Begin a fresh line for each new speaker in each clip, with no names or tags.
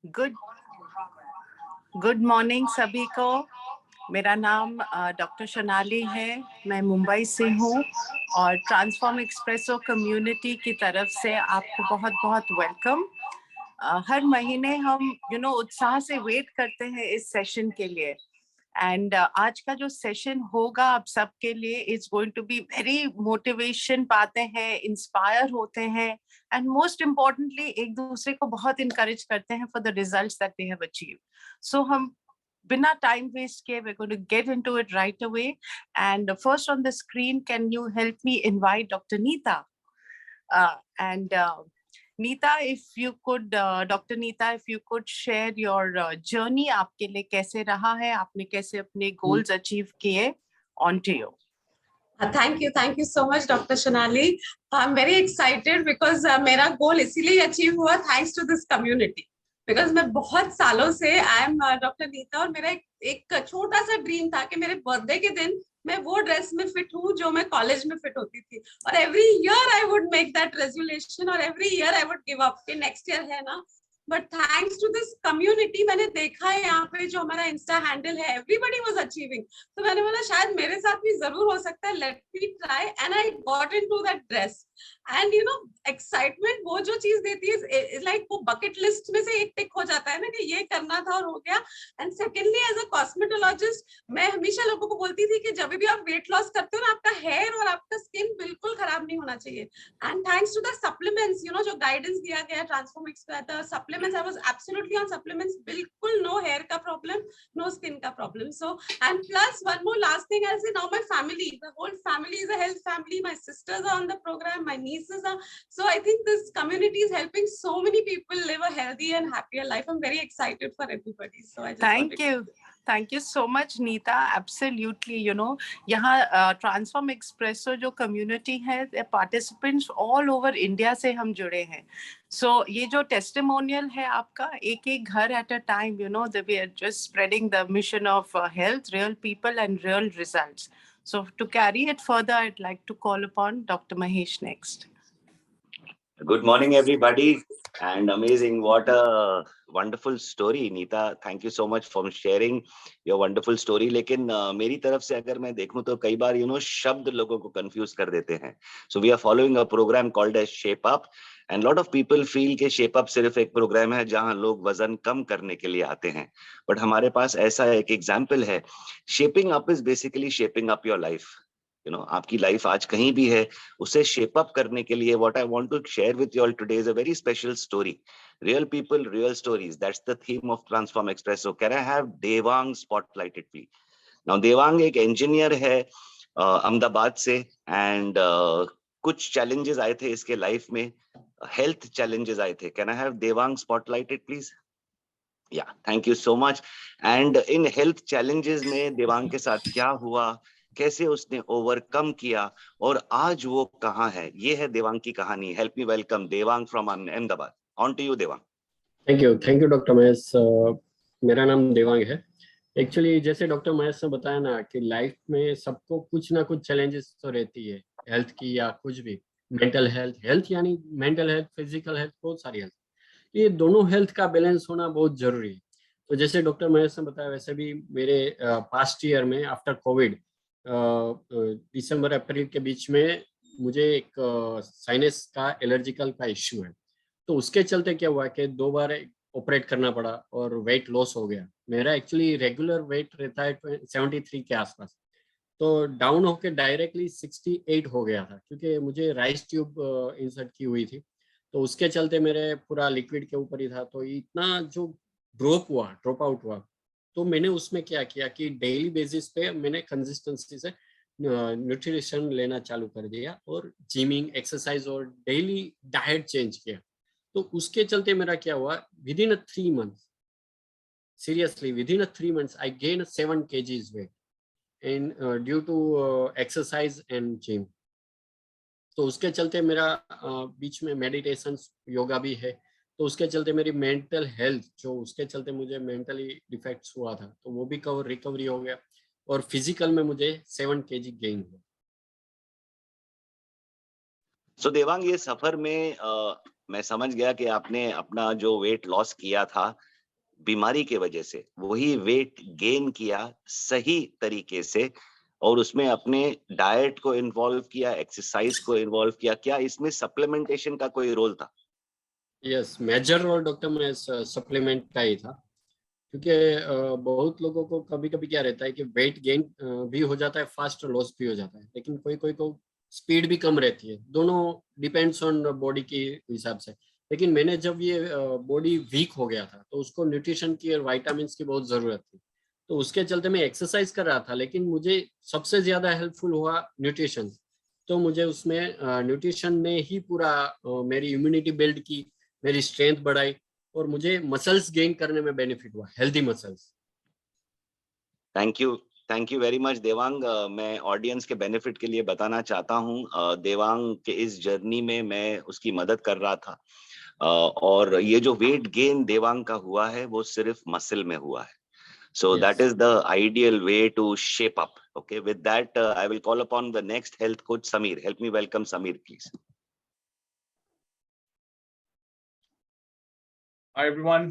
Good good morning सभी को। मेरा नाम डॉक्टर सोनाली है। मैं मुंबई से हूँ और ट्रांसफॉर्म एक्सप्रेसो कम्युनिटी की तरफ से आपको बहुत बहुत वेलकम। हर महीने हम उत्साह से वेट करते हैं इस सेशन के लिए। एंड आज का जो सेशन होगा आप सबके लिए is going to be very motivation पाते हैं, इंस्पायर होते हैं एंड मोस्ट इम्पोर्टेंटली एक दूसरे को बहुत इनकरेज करते हैं for the results that we have achieve. So हम बिना टाइम वेस्ट किए we're going to get into it right away. And first on the screen, can you help me invite Dr. Neeta? And Neeta, if you could, Dr. Neeta, if you could share your journey, आपके लिए कैसे रहा है, आपने कैसे अपने goals achieve किए, on to you.
Thank you so much, Dr. Sonali. I'm very excited because मेरा goal इसीलिए achieve हुआ thanks to this community. Because मैं बहुत सालों से I am Dr. Neeta और मेरा एक छोटा सा ड्रीम था कि मेरे बर्थडे के दिन मैं वो ड्रेस में फिट हूँ जो मैं कॉलेज में फिट होती थी, और every year I would make that resolution और every year I would give up कि नेक्स्ट ईयर है ना। But thanks to this community मैंने देखा है यहाँ पे जो हमारा इंस्टा हैंडल है, एवरीबडी वाज अचीविंग, तो मैंने बोला शायद मेरे साथ भी जरूर हो सकता है, let me try, and I got into that dress. And you know excitement वो जो चीज देती है लाइक वो बकेट लिस्ट में से एक टिक हो जाता है ना कि ये करना था और हो गया। And secondly as a cosmetologist मैं हमेशा लोगों को बोलती थी कि जब भी आप वेट लॉस करते हो ना आपका हेयर और आपका स्किन बिल्कुल खराब नहीं होना चाहिए। And thanks to the supplements you know जो गाइडेंस दिया गया transform expert supplements, I was absolutely on supplements, बिल्कुल नो हेयर का प्रॉब्लम, नो स्किन का problem. So and plus one more last thing I say, now my family, the whole family is a health family, my sisters are on the program, my nieces are, so I think this community is helping so many people live a healthy and happier life. I'm very excited for everybody, so I just
Thank you so much, Neeta. Absolutely, यहाँ transform espresso जो community है, participants all over India से हम जुड़े हैं। सो ये जो testimonial है आपका, एक एक घर at a time, we are just spreading the mission of health, real people and real results. So to carry it further, I'd like to call upon Dr. Mahesh next.
Good morning, everybody, and amazing. What a wonderful story, Neeta. Thank you so much for sharing your wonderful story. लेकिन मेरी तरफ से अगर मैं देखूं तो कई बार शब्द लोगों को confuse कर देते हैं. So we are following a program called as Shape Up, and lot of people feel कि Shape Up सिर्फ एक प्रोग्राम है जहां लोग वजन कम करने के लिए आते हैं. But हमारे पास ऐसा एक एग्जाम्पल है. Shaping Up is basically shaping up your life. आपकी लाइफ आज कहीं भी है, उसे शेप अप करने के लिए what I want to share with you all today is a very special story. Real people, real stories. That's the theme of Transform Expresso. Can I have Devang spotlighted, please? Now, Devang एक engineer है अहमदाबाद से, and कुछ challenges आए थे इसके life में, health challenges आए थे. Can I have Devang spotlighted, please? Yeah, thank you so much. And in health challenges में देवांग के साथ क्या हुआ, कैसे उसने ओवरकम किया और आज वो कहाँ है, ये है देवांग की कहानी. Help me welcome Devang from Ahmedabad. On to you Devang.
Thank you doctor Mahesh. मेरा नाम देवांग है. एक्चुअली जैसे डॉक्टर महेश ने बताया ना कि लाइफ में सबको कुछ ना कुछ चैलेंजेस तो रहती है, हेल्थ की या कुछ भी, मेंटल हेल्थ यानी मेंटल हेल्थ, फिजिकल हेल्थ, बहुत सारी हेल्थ, ये दोनों हेल्थ का बैलेंस होना बहुत जरूरी है. तो जैसे डॉक्टर महेश ने बताया वैसे भी मेरे पास्ट ईयर में आफ्टर कोविड दिसंबर अप्रैल के बीच में मुझे एक साइनस का एलर्जिकल का इश्यू है. तो उसके चलते क्या हुआ कि 2 बार ऑपरेट करना पड़ा और वेट लॉस हो गया. मेरा एक्चुअली रेगुलर वेट रहता है 73 के आसपास, तो डाउन होके डायरेक्टली 68 हो गया था क्योंकि मुझे राइस ट्यूब इंसर्ट की हुई थी. तो उसके चलते मेरे पूरा लिक्विड के ऊपर ही था. तो इतना जो ड्रॉप आउट हुआ, तो मैंने उसमें क्या किया कि डेली बेसिस पे मैंने कंसिस्टेंसी से न्यूट्रिशन लेना चालू कर दिया और जिमिंग, एक्सरसाइज और डेली डाइट चेंज किया. तो उसके चलते मेरा क्या हुआ, within 3 months, seriously within 3 months I gained 7 kgs weight and due to exercise and gym. तो उसके चलते मेरा बीच में मेडिटेशन, योगा भी है. तो उसके चलते मेरी मेंटल हेल्थ जो उसके चलते मुझे मेंटली डिफेक्ट्स हुआ था, तो वो भी रिकवरी हो गया और फिजिकल में मुझे 7 kg गेन हुआ.
सो देवांग, ये सफर में मैं समझ गया कि आपने अपना जो वेट लॉस किया था बीमारी के वजह से वही वेट गेन किया सही तरीके से, और उसमें अपने डाइट को इन्वॉल्व किया, एक्सरसाइज को इन्वॉल्व किया, क्या इसमें सप्लीमेंटेशन का कोई रोल था?
यस, मेजर रोल डॉक्टर में सप्लीमेंट का ही था, क्योंकि बहुत लोगों को कभी कभी क्या रहता है कि वेट गेन भी हो जाता है, फास्ट लॉस भी हो जाता है, लेकिन कोई कोई को स्पीड भी कम रहती है, दोनों डिपेंड्स ऑन बॉडी के हिसाब से। लेकिन मैंने जब ये बॉडी वीक हो गया था तो उसको न्यूट्रिशन की और वाइटामिन की बहुत ज़रूरत थी, तो उसके चलते मैं एक्सरसाइज कर रहा था, लेकिन मुझे सबसे ज़्यादा हेल्पफुल हुआ न्यूट्रिशन। तो मुझे उसमें न्यूट्रिशन ने ही पूरा मेरी इम्यूनिटी बिल्ड की, मेरी स्ट्रेंथ बढ़ाई, और मुझे मसल्स गेन करने में बेनिफिट हुआ, healthy muscles.
Thank you very much Devang. मैं ऑडियंस के बेनिफिट के लिए बताना चाहता हूँ, देवांग के इस जर्नी में मैं उसकी मदद कर रहा था, और ये जो वेट गेन देवांग का हुआ है वो सिर्फ मसल में हुआ है। So
Yes.
that is the ideal way to shape up. Okay, with that, I will call upon the next health coach, Samir. Help me welcome Samir, please.
Hi everyone.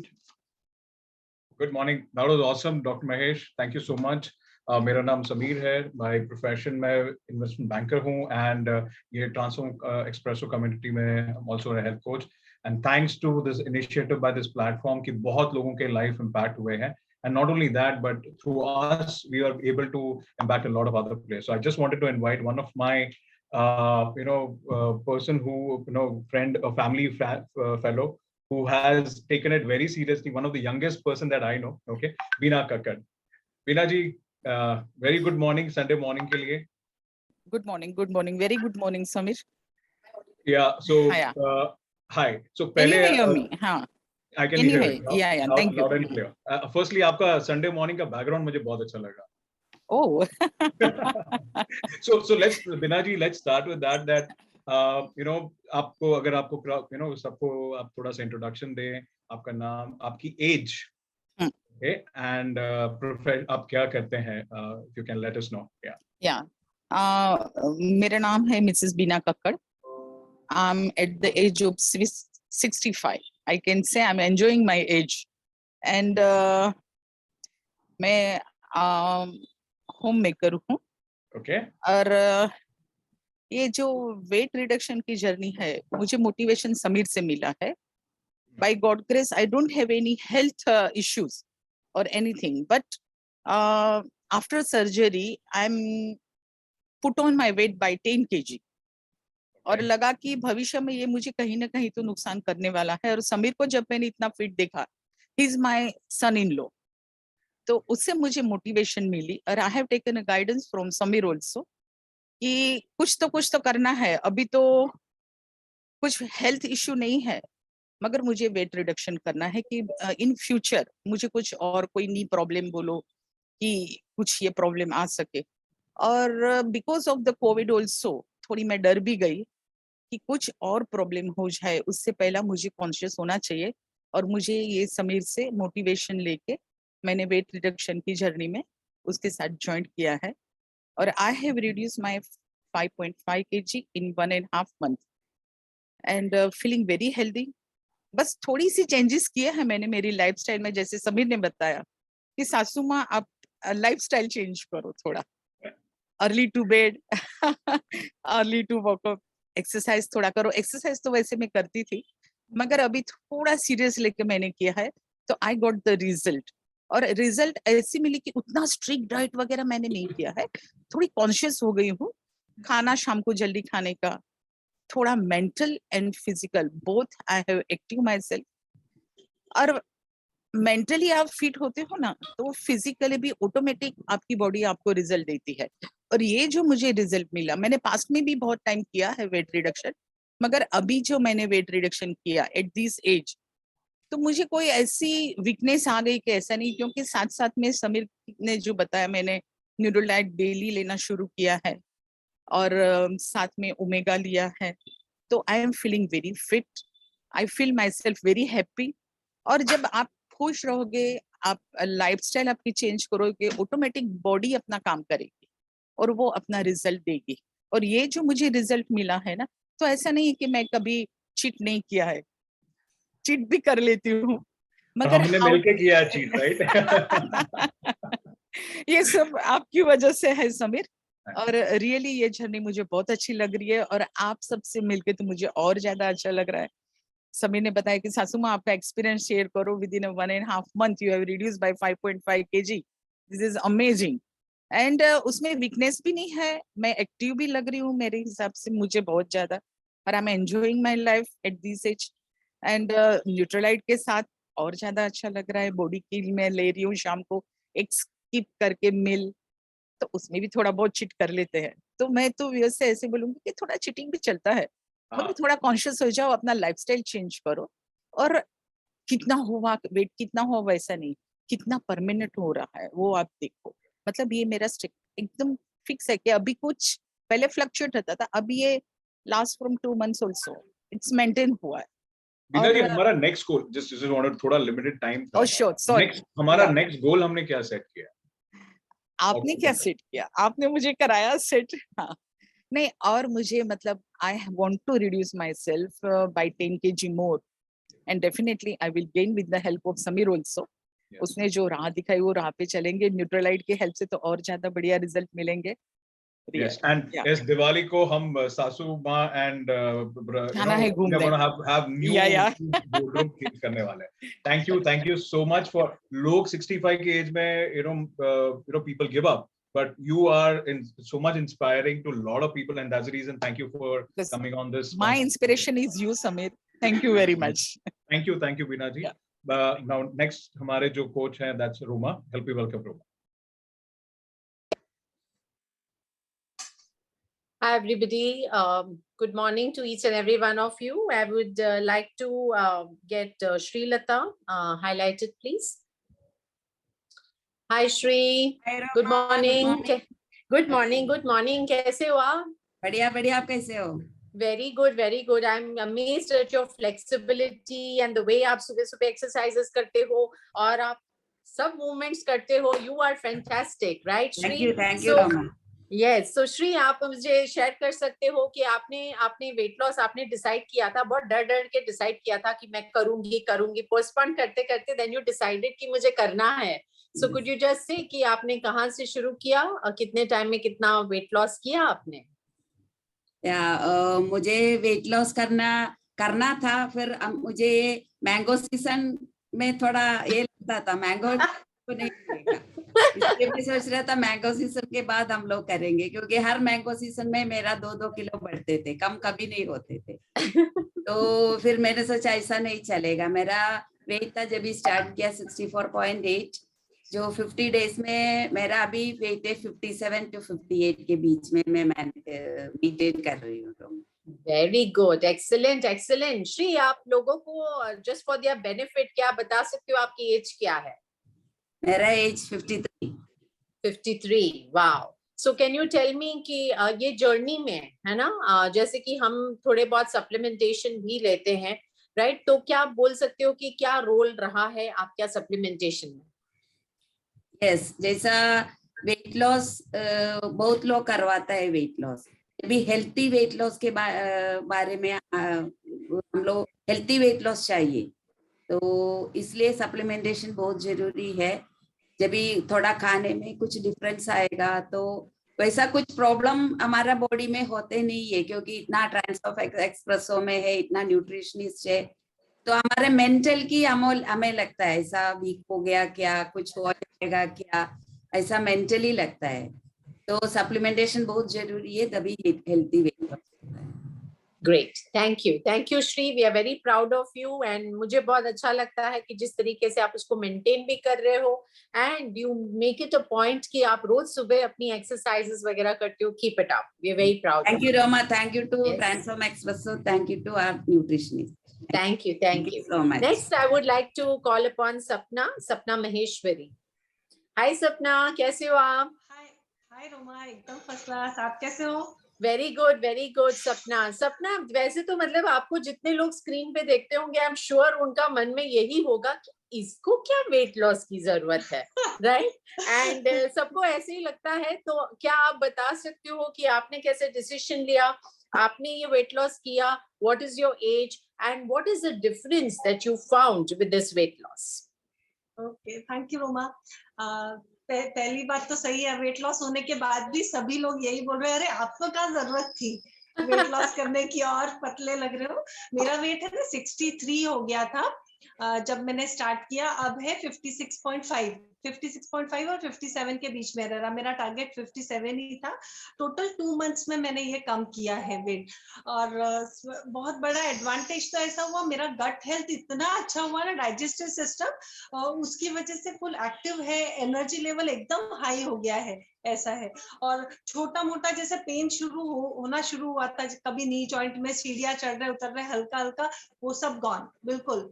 Good morning. That was awesome, Dr. Mahesh. Thank you so much. मेरा नाम समीर है. My profession मैं investment banker हूँ, and ये Transform Expresso community में I'm also a health coach. And thanks to this initiative by this platform कि बहुत लोगों के life impact हुए हैं. And not only that, but through us, we are able to impact a lot of other players. So I just wanted to invite one of my, person who, friend, a family fellow, who has taken it very seriously, one of the youngest person that I know, okay, Beena Kakkar. Beena ji, very good morning, Sunday morning ke liye.
Good morning, very good morning, Samir.
Yeah, so, hi. So,
Can you
pehle,
hear me? हाँ.
I can
Can you
hear
hear?
it.
Yeah, thank you.
Loud and clear. Firstly, आपका Sunday morning का background मुझे बहुत अच्छा लगा.
Oh.
So let's, Beena ji, let's start with that, आपको अगर आपको, सबको आप थोड़ा सा introduction दें, आपका नाम, आपकी age, okay, and profession, आप क्या करते हैं, if you can let us know.
Yeah. मेरा नाम है Mrs. Beena Kakkar. I'm at the age of 65. I can say I'm enjoying my age. And मैं homemaker हूँ.
Okay.
और ये जो वेट रिडक्शन की जर्नी है, मुझे मोटिवेशन समीर से मिला है. By God grace, I don't have any health issues or anything, but after surgery, I'm put on my weight by 10 kg. और लगा कि भविष्य में ये मुझे कहीं ना कहीं तो नुकसान करने वाला है. और समीर को जब मैंने इतना फिट देखा, he is my son-in-law, तो उससे मुझे मोटिवेशन मिली. और I have taken a guidance from Sameer also कि कुछ तो करना है. अभी तो कुछ हेल्थ इश्यू नहीं है, मगर मुझे वेट रिडक्शन करना है कि इन फ्यूचर मुझे कुछ और कोई नी प्रॉब्लम बोलो कि कुछ ये प्रॉब्लम आ सके. और because of the Covid also थोड़ी मैं डर भी गई कि कुछ और प्रॉब्लम हो जाए, उससे पहला मुझे कॉन्शियस होना चाहिए. और मुझे ये समीर से मोटिवेशन लेके मैंने वेट रिडक्शन की जर्नी में उसके साथ ज्वाइन किया है. और I have reduce my 5.5 kg in 1.5 months and feeling very healthy. बस थोड़ी सी चेंजेस किए हैं मैंने मेरी लाइफस्टाइल में. जैसे समीर ने बताया कि सासू माँ आप लाइफस्टाइल चेंज करो, थोड़ा early to bed, early to workout, exercise थोड़ा करो. एक्सरसाइज तो वैसे मैं करती थी, मगर अभी थोड़ा सीरियस लेके मैंने किया है, तो आई गॉट द रिजल्ट. और रिजल्ट ऐसी मिली कि उतना स्ट्रिक्ट डाइट वगैरह मैंने नहीं किया है, थोड़ी कॉन्शियस हो गई हूँ. खाना शाम को जल्दी खाने का, थोड़ा mental and physical both I have active my self. और मेंटली आप फिट होते हो ना, तो फिजिकली भी ऑटोमेटिक आपकी बॉडी आपको रिजल्ट देती है. और ये जो मुझे रिजल्ट मिला, मैंने पास्ट में भी बहुत टाइम किया है वेट रिडक्शन, मगर अभी जो मैंने वेट रिडक्शन किया एट दिस एज, तो मुझे कोई ऐसी वीकनेस आ गई कि ऐसा नहीं. क्योंकि साथ साथ में समीर ने जो बताया, मैंने न्यूरोलाइट डेली लेना शुरू किया है और साथ में ओमेगा लिया है, तो I am feeling very fit. I feel my self very happy. और जब आप खुश रहोगे, आप लाइफस्टाइल आपकी चेंज करोगे, ऑटोमेटिक बॉडी अपना काम करेगी और वो अपना रिजल्ट देगी. और ये जो मुझे रिजल्ट मिला है ना, तो ऐसा नहीं है कि मैं कभी चीट नहीं किया है, चीट भी कर लेती हूँ, मगर
हमने
how
मिलके किया चीज, राइट?
ये सब आपकी वजह से है समीर, और रियली ये जर्नी मुझे बहुत अच्छी लग रही है, और आप सबसे मिलके तो मुझे और ज्यादा अच्छा लग रहा है। समीर ने बताया कि सासू माँ आपका एक्सपीरियंस शेयर करो, with in 1.5 month you have reduce by 5.5 kg, this is amazing. And उसमें वीकनेस भी नहीं है, मैं एक्टिव भी लग रही हूँ मेरे हिसाब से, मुझे बहुत ज्यादा, और I am enjoying my life at this age. And Nutrilite के साथ और ज्यादा अच्छा लग रहा है। बॉडी की मैं ले रही हूँ शाम को एक स्किप करके मिल, तो उसमें भी थोड़ा बहुत चिट कर लेते हैं। तो मैं तो वैसे ऐसे बोलूंगी कि थोड़ा चिटिंग भी चलता है, मगर थोड़ा कॉन्शियस हो जाओ, अपना लाइफस्टाइल चेंज करो, और कितना हुआ वेट कितना हुआ वैसा नहीं, कितना परमानेंट हो रहा है वो आप देखो। मतलब ये मेरा स्ट्रिक्ट एकदम फिक्स है कि अभी कुछ पहले फ्लक्चुएट होता था, अभी ये last from 2 months also it's maintain हुआ है।
बीना जी,
और
हमारा नेक्स्ट गोल, जस्ट वांटेड, थोड़ा लिमिटेड टाइम था,
श्योर, सॉरी,
नेक्स्ट हमारा नेक्स्ट गोल हमने क्या सेट किया?
आपने क्या सेट किया? आपने मुझे कराया सेट। हाँ, नहीं, और मुझे मतलब I want to reduce my self by 10 kg more, and definitely I will gain with the help of Sameer also. उसने जो राह दिखाई वो राह पे चलेंगे, न्यूट्रलाइट की हेल्प से तो और ज्यादा बढ़िया रिजल्ट मिलेंगे।
Yes, and इस दिवाली को हम सासू माँ and
खाना है घूमने,
have new wardrobe change करने वाले हैं. Thank you so much for लोग 65 की एज में people give up, but you are so much inspiring to a lot of people, and that's the reason. Thank you for coming on this.
My inspiration is you, Samir. Thank you very much.
Thank you, Veena ji. Now next हमारे जो coach हैं, that's Roma. Help me welcome Roma.
Hi everybody, good morning to each and every one of you. I would like to get Shri Lata highlighted, please. Hi Shri,
Hi,
good
Roma.
morning. Good morning. कैसे हो आप?
बढ़िया, आप कैसे हो?
Very good. I'm amazed at your flexibility and the way आप सुबह exercises करते हो और आप सब movements करते हो. You are fantastic, right Shri?
Thank you Roma.
Yes, so Shri, आप मुझे शेयर कर सकते हो कि आपने वेट लॉस आपने डिसाइड किया था, बहुत डर के डिसाइड किया था कि मैं करूंगी, पोस्टपोन करते करते देन यू डिसाइडेड कि मुझे करना है. So could you just say कि आपने कहाँ से शुरू किया और कितने टाइम में कितना वेट लॉस किया आपने?
मुझे वेट लॉस करना था, फिर मुझे मैंगो सीजन में थोड़ा ये लगता था मैंगो नहीं मिलेगा, इसलिए मैं सोच रहा था मैंगो सीजन के बाद हम लोग करेंगे, क्योंकि हर मैंगो सीजन में मेरा 2-2 किलो बढ़ते थे, कम कभी नहीं होते थे. तो फिर मैंने सोचा ऐसा नहीं चलेगा. मेरा वेट था जब भी स्टार्ट किया 64.8, जो 50 डेज में मेरा अभी वेट है 57 to 58 के बीच में मैं मेंटेन कर रही हूँ.
Very good, excellent. श्री, आप लोगों को जस्ट फॉर देयर बेनिफिट क्या बता सकते हो आपकी एज क्या है?
मेरा age 53.
Wow. So can you tell me कि ये जर्नी में है ना, जैसे कि हम थोड़े बहुत सप्लीमेंटेशन भी लेते हैं, राइट? तो क्या आप बोल सकते हो कि क्या रोल रहा है आपका सप्लीमेंटेशन में?
यस, जैसा वेट लॉस बहुत लोग करवाता है वेट लॉस, अभी हेल्थी वेट लॉस के बारे में हम लोग हेल्थी वेट लॉस चाहिए, तो इसलिए सप्लीमेंटेशन बहुत जरूरी है. जब भी थोड़ा खाने में कुछ डिफरेंस आएगा तो वैसा कुछ प्रॉब्लम हमारा बॉडी में होते नहीं है, क्योंकि इतना ट्रांस ऑफ एक्सप्रेसो में है, इतना न्यूट्रिशनिस्ट है, तो हमारे मेंटल की हमें लगता है ऐसा वीक हो गया क्या, कुछ हो जाएगा क्या, ऐसा मेंटली लगता है. तो सप्लीमेंटेशन बहुत जरूरी है, तभी हेल्थी वेट लॉस होता है.
Great, thank you Shri, we are very proud of you. And मुझे बहुत अच्छा लगता है कि जिस तरीके से आप उसको मेंटेन भी कर रहे हो and you make it a point कि आप रोज सुबह अपनी एक्सरसाइजेस वगैरह करते हो. Keep it up, we are very proud.
Thank you Roma, thank you to Transform Expresso, thank you to our nutritionist.
Thank you so much. Next, I would like to call upon Sapna Maheshwari. Hi Sapna, कैसे हो आप?
Hi Roma, एकदम first class. आप कैसे हो?
Very good सपना. वैसे तो मतलब आपको जितने लोग स्क्रीन पे देखते होंगे, आई एम श्योर उनका मन में यही होगा कि इसको क्या वेट लॉस की जरूरत है, राइट? एंड सबको ऐसे ही लगता है. तो क्या आप बता सकते हो कि आपने कैसे डिसीजन लिया, आपने ये वेट लॉस किया, what is your age and what is the difference that you found with this weight loss?
Okay, thank you Roma. पहली बात तो सही है, वेट लॉस होने के बाद भी सभी लोग यही बोल रहे हैं, अरे आपको क्या जरूरत थी वेट लॉस करने की, और पतले लग रहे हो। मेरा वेट है ना 63 हो गया था जब मैंने स्टार्ट किया, अब है 56.5 और 57 के बीच में रहा। मेरा टारगेट 57 ही था। टोटल 2 मंथ्स में मैंने ये कम किया है वेट। और बहुत बड़ा एडवांटेज तो ऐसा हुआ, मेरा गट हेल्थ इतना अच्छा हुआ ना, डाइजेस्टिव सिस्टम उसकी वजह से फुल एक्टिव है, एनर्जी लेवल एकदम हाई हो गया है, ऐसा है। और छोटा मोटा जैसे पेन होना शुरू हुआ था, कभी नी जॉइंट में सीढ़ियां चढ़ रहे उतर रहे हल्का हल्का, वो सब गॉन, बिल्कुल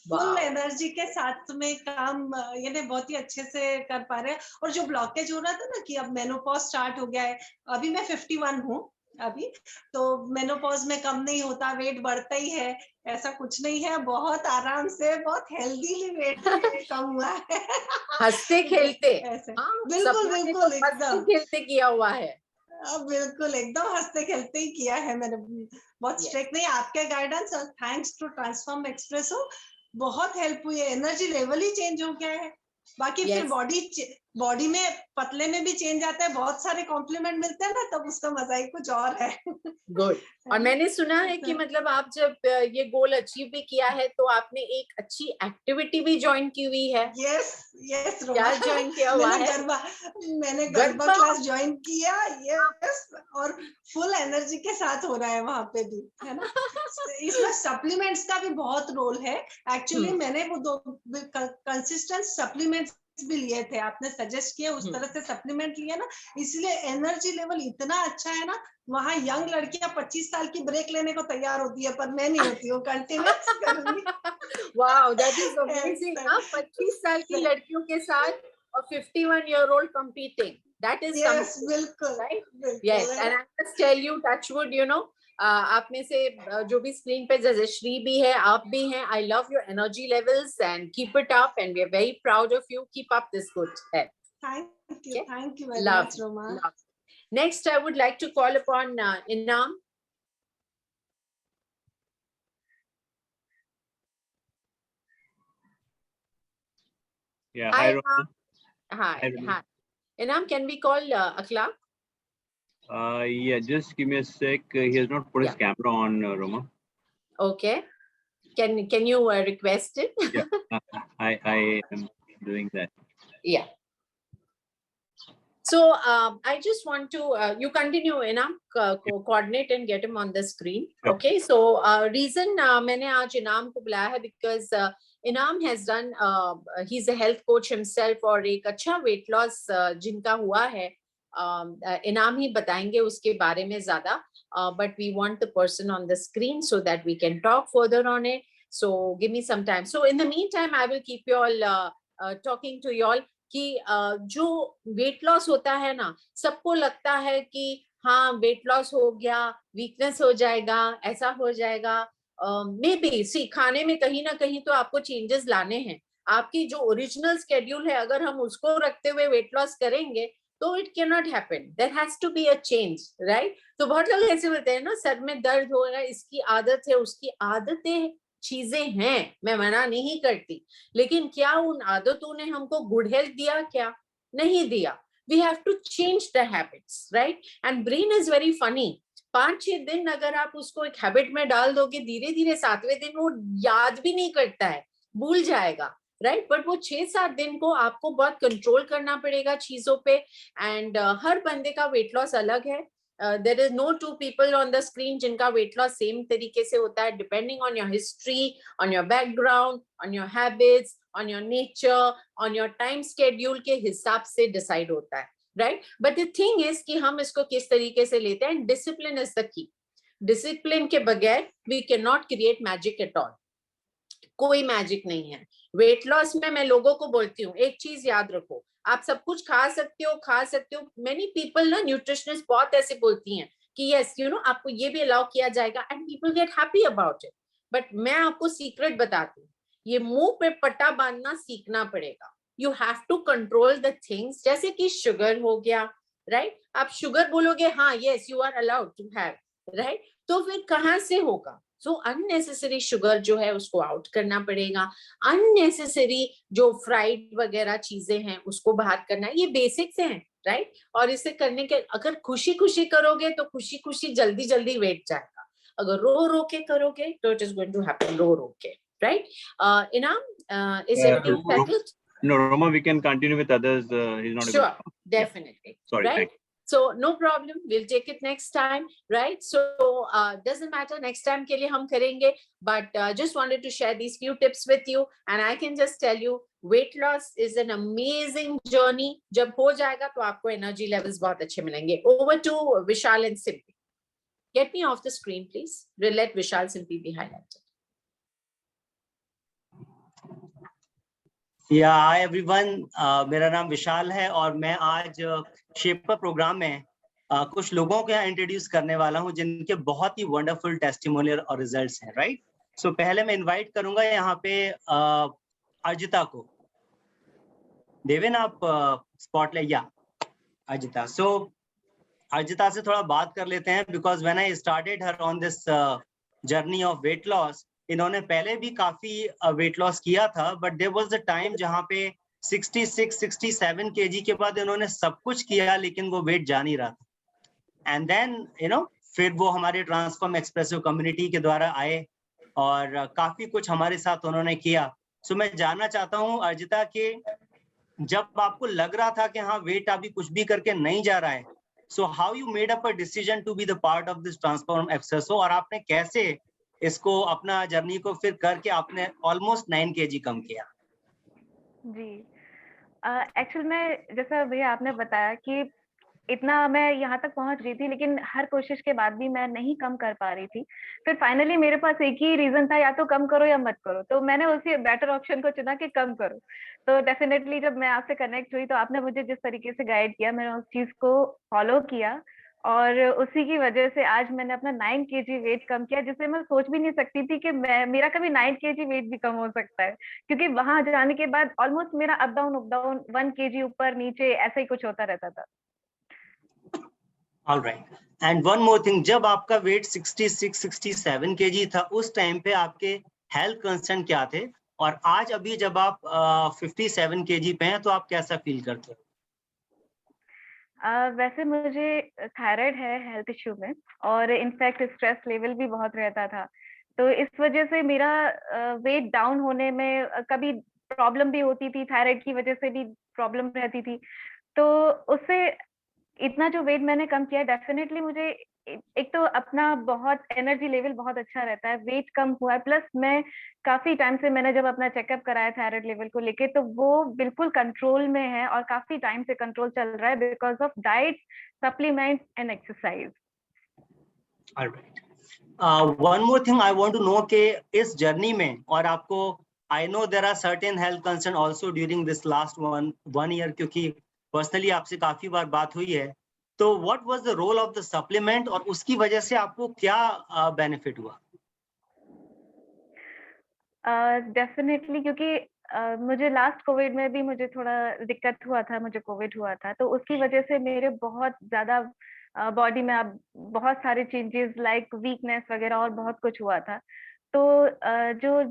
फुल एनर्जी के साथ में काम ये बहुत ही अच्छे से कर पा रहे हैं। और जो ब्लॉकेज हो रहा था ना कि अब मेनोपॉज स्टार्ट हो गया है, अभी मैं 51 हूँ अभी, तो मेनोपॉज में कम नहीं होता, वेट बढ़ता ही है, ऐसा कुछ नहीं है, बहुत आराम से बहुत हेल्दीली वेट कम हुआ है।
हंसते खेलते,
ऐसे
बिल्कुल
बिल्कुल एकदम
खेलते किया हुआ है।
बिल्कुल एकदम हंसते खेलते ही किया है मैंने, बहुत स्ट्रिक्ट नहीं। आपके गाइडेंस और थैंक्स टू ट्रांसफॉर्म एक्सप्रेसो बहुत हेल्प हुई है, एनर्जी लेवल ही चेंज हो गया है। बाकी फिर बॉडी में पतले में भी चेंज आता है, बहुत सारे कॉम्प्लीमेंट मिलते हैं ना, तब उसका मजा ही कुछ और है।
गुड। और मैंने सुना है कि मतलब आप जब ये गोल अचीव भी किया है तो आपने एक अच्छी एक्टिविटी भी ज्वाइन की हुई है।
यस
क्या ज्वाइन किया हुआ है?
मैंने गरबा क्लास ज्वाइन किया, यस, और फुल एनर्जी के साथ हो रहा है वहां पे भी, है ना। इसमें सप्लीमेंट्स का भी बहुत रोल है। एक्चुअली मैंने वो 2 कंसिस्टेंट सप्लीमेंट्स भी लिए थे, आपने सजेस्ट किया उस तरह से सप्लीमेंट लिया ना, इसलिए एनर्जी लेवल इतना अच्छा है ना। वहाँ यंग लड़कियां 25 साल की ब्रेक लेने को तैयार होती है, पर मैं नहीं होती हूँ, कंटिन्यूअस करूंगी।
Wow, that is amazing. 25 साल की लड़कियों के साथ और 51 year old competing, that is
yes,
something,
बिल्कुल,
right?
बिल्कुल,
Yes, and I must tell you, touch wood, you know, आप में से जो भी स्क्रीन पे जैसे श्री भी है, आप भी हैं, I love your energy levels and keep it up and we are very proud of you. Keep up this good health.
Thank you very much, Roma.
Next, I would like to call upon Inam.
Yeah, hi, Roma.
Hi. Inam, can we call Akhlaq?
Yeah, just give me a sec. He has not put his camera on, Roma.
Okay. Can you request it?
Yeah, I am doing that.
Yeah. So I just want to you continue, Inam, coordinate and get him on the screen.
Sure.
Okay. So reason मैंने आज इनाम को बुलाया है because Inam has done he's a health coach himself और एक अच्छा weight loss जिनका हुआ है, इनाम ही बताएंगे उसके बारे में ज्यादा, but we want the person on the screen so that we can talk further on it. So give me some time. So in the meantime, I will keep you all talking to you all कि जो wait loss होता है ना, सबको लगता है कि हाँ वेट लॉस हो गया, वीकनेस हो जाएगा, ऐसा हो जाएगा। मे बी सी खाने में कहीं ना कहीं तो आपको चेंजेस लाने हैं। आपकी जो ओरिजिनल स्केड्यूल है अगर हम उसको रखते हुए वेट लॉस करेंगे तो it cannot happen, there has to be a change, right. तो बहुत लोग ऐसे बोलते हैं ना, सर में दर्द हो रहा है, इसकी आदत है, उसकी आदतें चीजें हैं, मैं मना नहीं करती, लेकिन क्या उन आदतों ने हमको गुड हेल्थ दिया? क्या नहीं दिया। We have to change the habits, right. And brain is very funny. 5-6 दिन अगर आप उसको एक हैबिट में डाल दोगे, धीरे धीरे 7वें दिन वो याद भी नहीं करता है, भूल जाएगा, राइट। बट वो 6-7 दिन को आपको बहुत कंट्रोल करना पड़ेगा चीजों पे। एंड हर बंदे का वेट लॉस अलग है। There is no 2 people on the screen जिनका weight loss same तरीके से होता है, depending on your history, on your background, on your habits, on your nature, on your time schedule के हिसाब से decide होता है, right? But the thing is कि हम इसको किस तरीके से लेते हैं, and discipline is the key. Discipline के बगैर we cannot create magic at all. कोई मैजिक नहीं है वेट लॉस में। मैं लोगों को बोलती हूँ एक चीज याद रखो, आप सब कुछ खा सकते हो। मेनी पीपल ना, न्यूट्रिशनिस्ट बहुत ऐसे बोलती हैं कि यस यू नो आपको ये भी अलाउ किया जाएगा and people get happy about it. But मैं आपको सीक्रेट बताती हूँ, ये मुंह पे पट्टा बांधना सीखना पड़ेगा। You have to control the things, जैसे कि शुगर हो गया, राइट। आप शुगर बोलोगे हाँ yes you are allowed to have, right, तो फिर कहाँ से होगा? सो अननेसेसरी शुगर जो है उसको आउट करना पड़ेगा, अननेसेसरी जो फ्राइड वगैरह चीजें हैं उसको बाहर करना है, ये बेसिक्स हैं, राइट? और इसे करने के अगर खुशी खुशी करोगे तो खुशी खुशी जल्दी जल्दी वेट जाएगा, अगर रो रो के करोगे तो it is going to happen रो रो के, right? Inam, is everything settled?
No, Roma, we can continue with others. He's not
Sure,
able to.
definitely.
Sorry,
right?
thank you.
So no problem, we'll take it next time, right? So doesn't matter, next time के लिए हम करेंगे, but just wanted to share these few tips with you, and I can just tell you weight loss is an amazing journey. जब हो जाएगा तो आपको energy levels बहुत अच्छे मिलेंगे. Over to Vishal and Simpi. Get me off the screen, please. We'll let Vishal Simpi be highlighted.
या hi everyone, मेरा नाम विशाल है और मैं आज शेपर प्रोग्राम में कुछ लोगों को इंट्रोड्यूस करने वाला हूं जिनके बहुत ही वंडरफुल टेस्टिमोनियल और रिजल्ट्स हैं, राइट? सो पहले मैं इनवाइट करूंगा यहाँ पे अर्जिता को. देवेन आप स्पॉटलाइट, या अर्जिता. सो अर्जिता से थोड़ा बात कर लेते हैं because when I started her on this journey of weight loss, इन्होंने पहले भी काफी वेट लॉस किया था, but there was a time जहाँ पे 66-67 केजी के बाद इन्होंने सब कुछ किया लेकिन वो वेट जा नहीं रहा था. एंड देन फिर वो हमारे ट्रांसफॉर्म एक्सप्रेसिव कम्युनिटी के द्वारा आए और काफी कुछ हमारे साथ उन्होंने किया. सो मैं जानना चाहता हूँ अर्जिता के, जब आपको लग रहा था कि हाँ वेट अभी कुछ भी करके नहीं जा रहा है, so how you made up a decision to be the part of this transform expressive, और आपने कैसे इसको अपना जर्नी को फिर करके आपने ऑलमोस्ट 9 kg कम किया?
जी, एक्चुअल में जैसा भैया आपने बताया कि इतना मैं यहाँ तक पहुँच रही थी, लेकिन हर कोशिश के बाद भी मैं नहीं कम कर पा रही थी. फिर फाइनली मेरे पास एक ही रीजन था, या तो कम करो या मत करो. तो मैंने उसी बेटर ऑप्शन को चुना कि कम करो. तो डेफिनेटली जब मैं आपसे कनेक्ट हुई तो आपने मुझे जिस तरीके से गाइड किया, मैंने उस चीज को फॉलो किया और उसी की वजह से आज मैंने अपना 9 kg वेट कम किया, जिससे मैं सोच भी नहीं सकती थी कि मेरा कभी 9 kg वेट भी कम हो सकता है, क्योंकि वहां जाने के बाद ऑलमोस्ट मेरा अप डाउन 1 kg ऊपर नीचे ऐसा ही कुछ होता रहता था.
Alright. And one more thing, जब आपका वेट 66-67 kg था, उस टाइम पे आपके हेल्थ कंसर्न क्या थे, और आज अभी जब आप 57 kg पे हैं तो आप कैसा फील करते हो?
वैसे मुझे थायराइड है हेल्थ इश्यू में, और इनफैक्ट स्ट्रेस लेवल भी बहुत रहता था. तो इस वजह से मेरा वेट डाउन होने में कभी प्रॉब्लम भी होती थी, थायराइड की वजह से भी प्रॉब्लम रहती थी. तो उससे इतना जो वेट मैंने कम किया, डेफिनेटली मुझे एक तो अपना बहुत एनर्जी लेवल बहुत अच्छा रहता है, वेट कम हुआ है, प्लस मैं काफी टाइम से मैंने जब अपना चेकअप कराया थायराइड लेवल को लेके, तो वो बिल्कुल कंट्रोल में है और काफी टाइम से कंट्रोल चल रहा है because of diet, supplement and exercise.
Alright. One more thing I want to know कि इस जर्नी में, और आपको I know there are certain health concern also during this last one year, क्योंकि पर्सनली आपसे काफी बार बात हुई है, तो what was the role of the supplement और उसकी वजह से आपको क्या बेनिफिट हुआ?
डेफिनेटली, क्योंकि मुझे लास्ट कोविड में भी मुझे थोड़ा दिक्कत हुआ था, मुझे कोविड हुआ था, तो उसकी वजह से मेरे बहुत ज्यादा बॉडी में अब बहुत सारे चेंजेस लाइक वीकनेस वगैरह और बहुत कुछ हुआ था. तो जो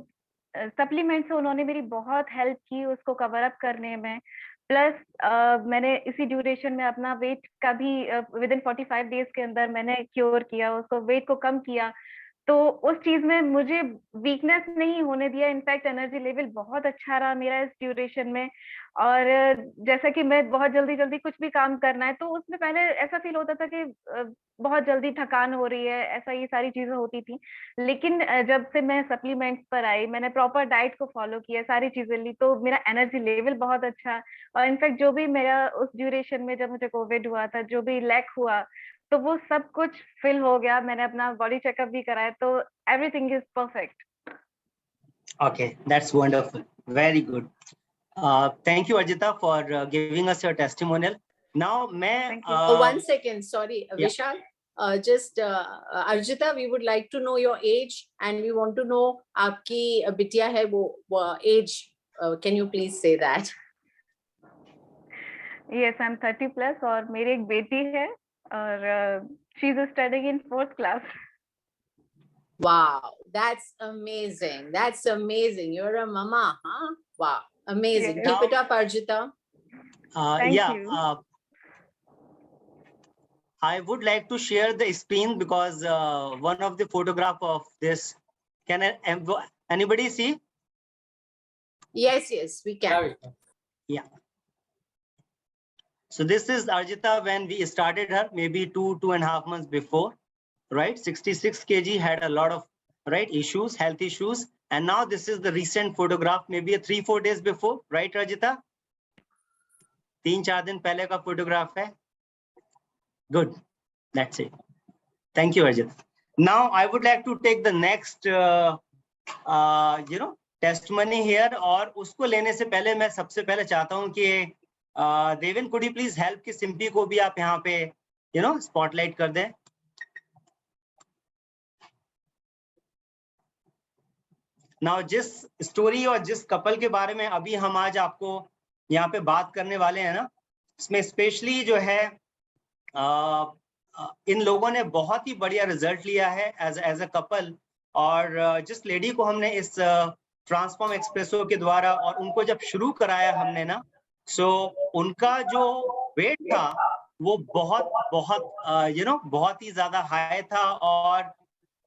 सप्लीमेंट्स उन्होंने मेरी बहुत हेल्प की उसको कवर अप करने में. प्लस मैंने इसी ड्यूरेशन में अपना वेट का भी विद इन 45 डेज के अंदर मैंने क्योर किया, उसको वेट को कम किया. तो उस चीज में मुझे वीकनेस नहीं होने दिया, इनफैक्ट एनर्जी लेवल बहुत अच्छा रहा मेरा इस ड्यूरेशन में. और जैसा कि मैं बहुत जल्दी जल्दी कुछ भी काम करना है, तो उसमें पहले ऐसा फील होता था कि बहुत जल्दी थकान हो रही है, ऐसा ये सारी चीजें होती थी. लेकिन जब से मैं सप्लीमेंट्स पर आई, मैंने प्रॉपर डाइट को फॉलो किया, सारी चीजें ली, तो मेरा एनर्जी लेवल बहुत अच्छा. और इनफैक्ट जो भी मेरा उस ड्यूरेशन में जब मुझे कोविड हुआ था, जो भी लैक हुआ, तो वो सब कुछ फिल हो गया. मैंने अपना बॉडी चेकअप भी कराया, तो everything is perfect.
Okay, that's wonderful. Very good. Thank you, Arjita, for giving us your testimonial. Now, मैं
one second, sorry,
yeah.
Vishal. Just Arjita, we would like to know your age, and we want to know आपकी बिटिया है वो age. Can you please say that?
Yes, I'm 30 plus और मेरी एक बेटी है और she is studying in 4th class.
Wow, that's amazing. That's amazing. You're a mama, huh? Wow, amazing.
Yes.
Keep it up, Arjita.
Thank
Yeah,
you.
I would like to share the screen because one of the photograph of this. Can anybody see?
Yes, yes, we can.
Yeah. So this is Arjita when we started her, maybe 2.5 months before, right? 66 kg, had a lot of issues, health issues. And now this is the recent photograph, maybe 3-4 days before, right, Arjita? 3-4 दिन पहले का photograph है. Good. That's it. Thank you, Arjita. Now I would like to take the next, testimony here. और उसको लेने से पहले मैं सबसे पहले चाहता हूँ कि Deven, could you please help कि सिम्पी को भी आप यहाँ पे spotlight कर दें. Now जिस स्टोरी और जिस कपल के बारे में अभी हम आज आपको यहाँ पे बात करने वाले हैं ना, इसमें स्पेशली जो है इन लोगों ने बहुत ही बढ़िया रिजल्ट लिया है एज अ कपल. और जिस लेडी को हमने इस ट्रांसफॉर्म एक्सप्रेसो के द्वारा और उनको जब शुरू कराया हमने ना, सो उनका जो वेट था वो बहुत ही ज्यादा हाई था. और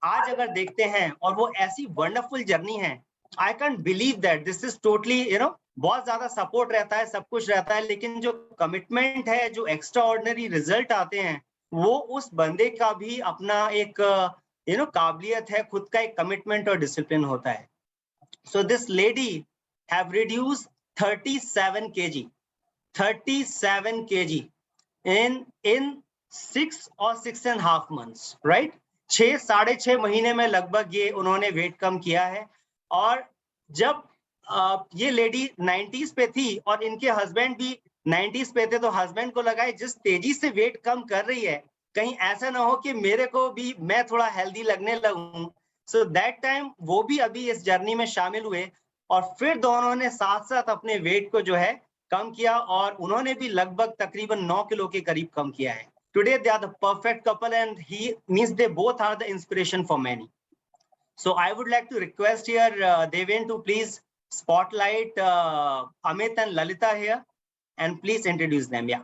आज अगर देखते हैं और वो ऐसी वंडरफुल जर्नी है, I can't believe that this is totally बहुत ज्यादा सपोर्ट रहता है, सब कुछ रहता है, लेकिन जो कमिटमेंट है, जो एक्स्ट्रा ऑर्डिनरी रिजल्ट आते हैं, वो उस बंदे का भी अपना एक काबिलियत है, खुद का एक कमिटमेंट और डिसिप्लिन होता है. So this lady have reduced 37 kg in 6 or 6.5 months, right? 6.5 महीने में लगभग ये उन्होंने वेट कम किया है. और जब ये लेडी 90s पे थी और इनके हस्बैंड भी 90s पे थे, तो हस्बैंड को लगा जिस तेजी से वेट कम कर रही है, कहीं ऐसा ना हो कि मेरे को भी मैं थोड़ा हेल्दी लगने लगूं. सो दैट टाइम वो भी अभी इस जर्नी में शामिल हुए और फिर दोनों ने साथ साथ अपने वेट को जो है कम किया और उन्होंने भी लगभग तकरीबन 9 किलो के करीब कम किया है. Today they are the perfect couple and they both are the inspiration for many. So I would like to request here Deven to please spotlight Amit and Lalita here and please introduce them. Yeah.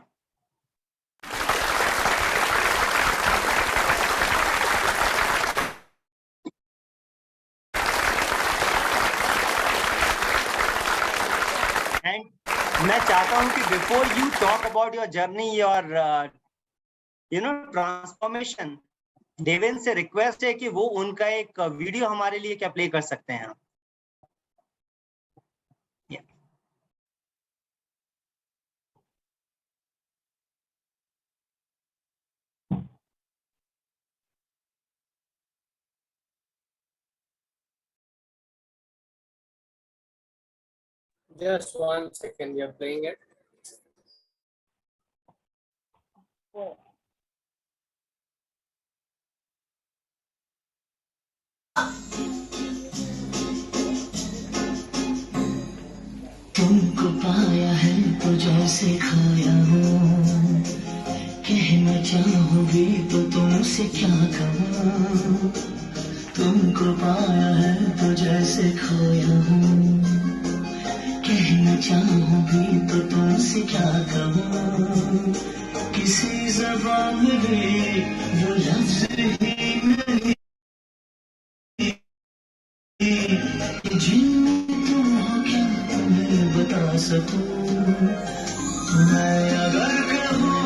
And मैं चाहता हूं कि before you talk about your journey, your transformation, Deven से request है कि वो उनका एक वीडियो हमारे लिए क्या प्ले कर सकते हैं.
Just 1 second, we are playing it.
तुमको पाया है तो जैसे खाया हूँ, कहना चाहूँ भी तो तुमसे क्या कहूँ. तुमको पाया है तो जैसे खोया हूँ, कहना चाहूँ भी तो तुमसे क्या कहूँ. किसी ज़बान में भी वो लफ्ज़ ही नहीं जिनमें तुम हो क्या तुम्हें बता सकूं. मैं अगर कहूँ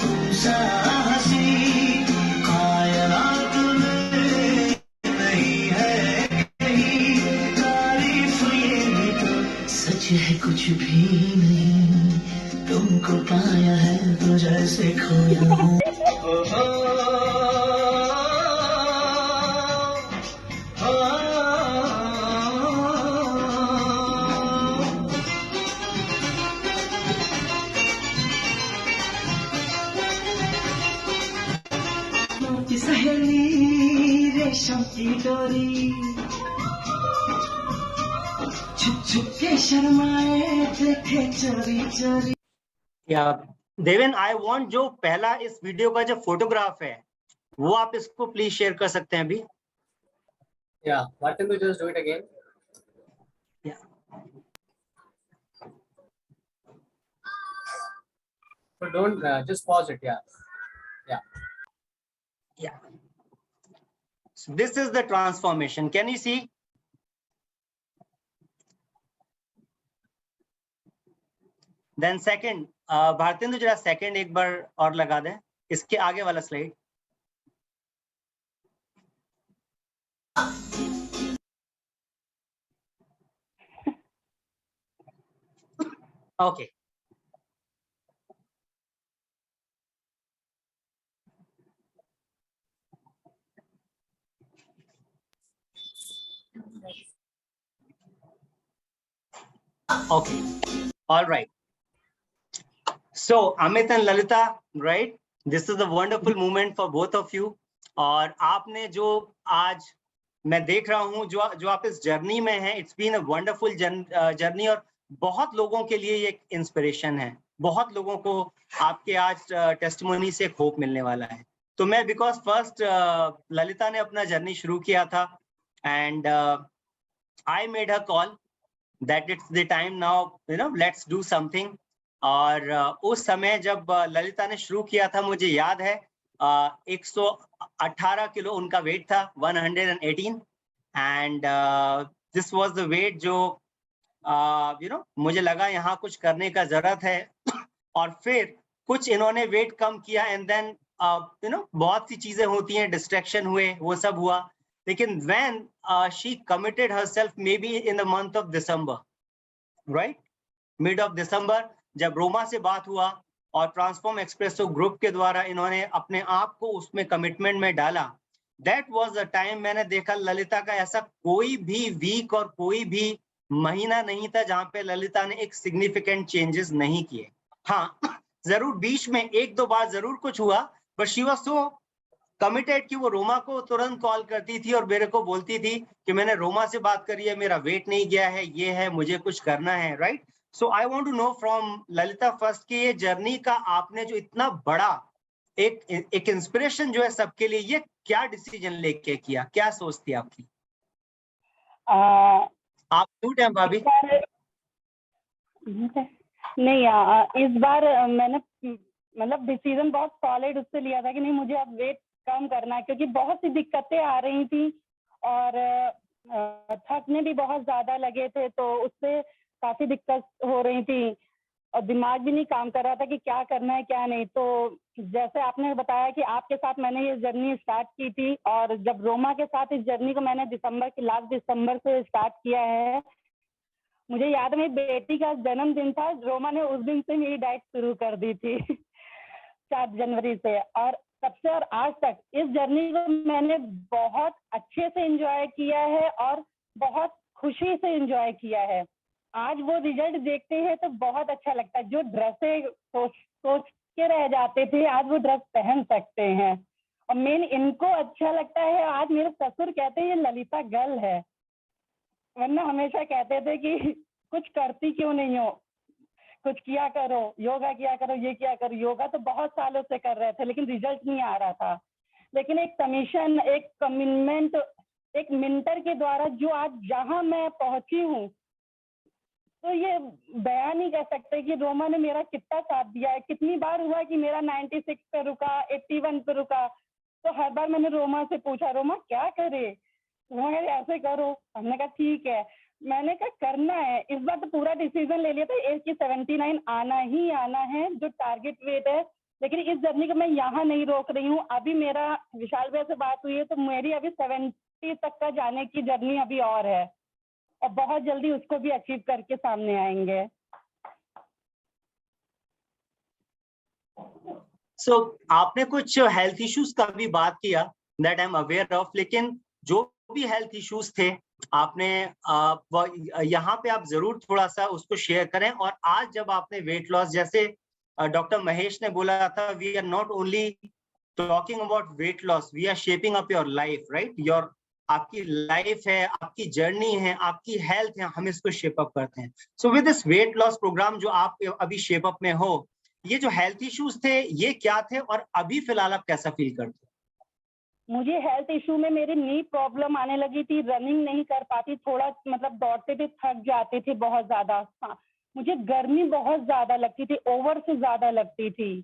तुमसे हंसी कायनात में नहीं है कहीं, तारीफ ये भी तो सच है कुछ भी नहीं. तुमको पाया है तो जैसे खोया हूँ. सहेली रेशम की डोरी छुप छुप के शर्माए देखे चोरी चोरी.
देवेन, आई वांट जो पहला इस वीडियो का जो फोटोग्राफ है वो आप इसको प्लीज शेयर कर सकते हैं अभी.
Yeah, Martin, to just do it again.
Yeah.
So don't just pause it. Yeah. Yeah.
Yeah. So this is the transformation. Can you see? Then second, Bharatendu जरा second एक बार और लगा दें, इसके आगे वाला slide. Okay. Okay. All right. So Amit and Lalita, right? This is a wonderful moment for both of you. और आपने जो आज मैं देख रहा हूँ जो आप इस जर्नी में हैं, it's been a wonderful journey और बहुत लोगों के लिए ये एक इंस्पिरेशन है. बहुत लोगों को आपके आज टेस्टिमोनी से होप मिलने वाला है. तो मैं बिकॉज फर्स्ट ललिता ने अपना जर्नी शुरू किया था and I made her call that it's the time now, you know, let's do something. और उस समय जब ललिता ने शुरू किया था, मुझे याद है 118 किलो उनका वेट था, 118, and this was the weight जो यू नो मुझे लगा यहाँ कुछ करने का जरूरत है. और फिर कुछ इन्होंने वेट कम किया एंड देन यू नो बहुत सी चीजें होती हैं, डिस्ट्रैक्शन हुए, वो सब हुआ. लेकिन when she committed herself may be in the month of December, right, mid of December, जब रोमा से बात हुआ और ट्रांसफॉर्म एक्सप्रेसो ग्रुप के द्वारा इन्होंने अपने आप को उसमें कमिटमेंट में डाला, दैट वाज द टाइम मैंने देखा ललिता का ऐसा कोई भी वीक और कोई भी महीना नहीं था जहां पे ललिता ने एक सिग्निफिकेंट चेंजेस नहीं किए. हाँ, जरूर बीच में एक दो बार जरूर कुछ हुआ, but she was so committed कि वो रोमा को तुरंत कॉल करती थी और मेरे को बोलती थी कि मैंने रोमा से बात करी है, मेरा वेट नहीं गया है, ये है, मुझे कुछ करना है, right. So I want to know from Lalitha first कि ये जर्नी का आपने जो इतना बड़ा एक इंस्पिरेशन जो है सबके लिए, ये क्या डिसीजन लेके किया, क्या सोच थी आपकी? आप म्यूट हैं भाभी.
नहीं, इस बार मैंने मतलब डिसीजन बहुत सॉलिड उससे लिया था कि नहीं, मुझे अब वेट कम करना है, क्योंकि बहुत सी दिक्कतें आ रही थी और थकने भी बहुत ज्यादा लगे थे, तो उससे काफी दिक्कत हो रही थी और दिमाग भी नहीं काम कर रहा था कि क्या करना है क्या नहीं. तो जैसे आपने बताया कि आपके साथ मैंने ये जर्नी स्टार्ट की थी, और जब रोमा के साथ इस जर्नी को मैंने लास्ट दिसंबर से स्टार्ट किया है, मुझे याद है मेरी बेटी का जन्मदिन था, रोमा ने उस दिन से मेरी डाइट शुरू कर दी थी 4 जनवरी से, और तब से और आज तक इस जर्नी को मैंने बहुत अच्छे से एंजॉय किया है और बहुत खुशी से एंजॉय किया है. आज वो रिजल्ट देखते हैं तो बहुत अच्छा लगता है. जो ड्रेसें सोच के रह जाते थे, आज वो ड्रेस पहन सकते हैं. और मेन इनको अच्छा लगता है. आज मेरे ससुर कहते हैं ये ललिता गर्ल है, वरना हमेशा कहते थे कि कुछ करती क्यों नहीं हो, कुछ किया करो, योगा किया करो, ये किया करो. योगा तो बहुत सालों से कर रहे थे लेकिन रिजल्ट नहीं आ रहा था. लेकिन एक कमीशन, एक कमिटमेंट, एक मेंटर के द्वारा जो आज जहां मैं पहुंची हूँ, तो ये बयान नहीं कर सकते कि रोमा ने मेरा कितना साथ दिया है. कितनी बार हुआ कि मेरा 96 पे रुका, 81 पे रुका, तो हर बार मैंने रोमा से पूछा, रोमा क्या करे, रोमा ऐसे करो. हमने कहा ठीक है. मैंने कहा करना है. इस बार तो पूरा डिसीजन ले लिया था एज की 79 आना ही आना है, जो टारगेट वेट है. लेकिन इस जर्नी को मैं यहाँ नहीं रोक रही हूँ. अभी मेरा विशाल भैया से बात हुई है तो मेरी अभी 70 तक का जाने की जर्नी अभी और है, और बहुत जल्दी उसको भी अचीव करके सामने आएंगे.
So, आपने कुछ हेल्थ इश्यूज का भी बात किया, that I am aware of, लेकिन जो भी हेल्थ इश्यूज थे आपने यहाँ पे आप जरूर थोड़ा सा उसको शेयर करें. और आज जब आपने वेट लॉस, जैसे डॉक्टर महेश ने बोला था, we are not only talking about weight loss, we are shaping up your life, right. Your आपकी लाइफ है, आपकी जर्नी है, आपकी हेल्थ है, हम इसको शेप अप करते हैं. So with this weight loss program जो आप अभी शेप अप में हो, ये जो हेल्थ इश्यूज थे ये क्या थे और अभी फिलहाल आप कैसा फील करते हो?
मुझे हेल्थ इशू में मेरी नी प्रॉब्लम आने लगी थी, रनिंग नहीं कर पाती, थोड़ा मतलब दौड़ते थे थक जाते थे बहुत ज्यादा, मुझे गर्मी बहुत ज्यादा लगती थी, ओवर से ज्यादा लगती थी।